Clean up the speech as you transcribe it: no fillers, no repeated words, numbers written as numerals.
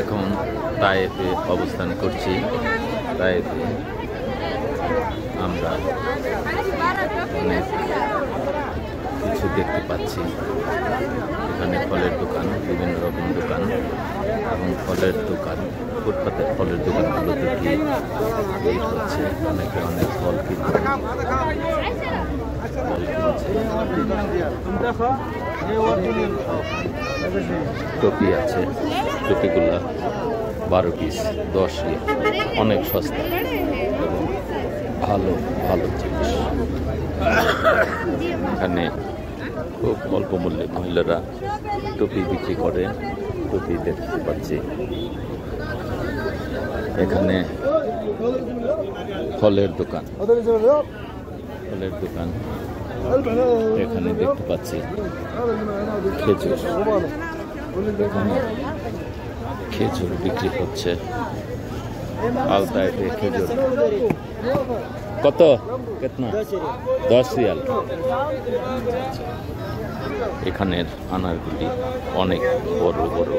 এখন তায়েফে অবস্থান করছি। তায়েফে আমরা অনেক কিছু দেখতে পাচ্ছি। এখানে ফলের দোকান, বিভিন্ন রকম দোকান এবং ফলের দোকান, ফুটপাতের ফলের দোকানগুলোতে ভিড় হচ্ছে। অনেকে অনেক ফল কিনছে। টুপি আছে, টুপিগুলা 12 পিস 10 রিয়াল, অনেক সস্তা এবং ভালো ভালো জিনিস। এখানে খুব অল্প মূল্যে মহিলারা টুপি বিক্রি করে, টুপি দেখতে পাচ্ছি। এখানে ফলের দোকান, ফলের দোকান এখানে দেখতে পাচ্ছি। খেজুর, এখানে খেজুর বিক্রি হচ্ছে। আলতায় খেজুর কত? কেতনা? 10 রিয়াল। এখানের আনারগুলি অনেক বড় বড়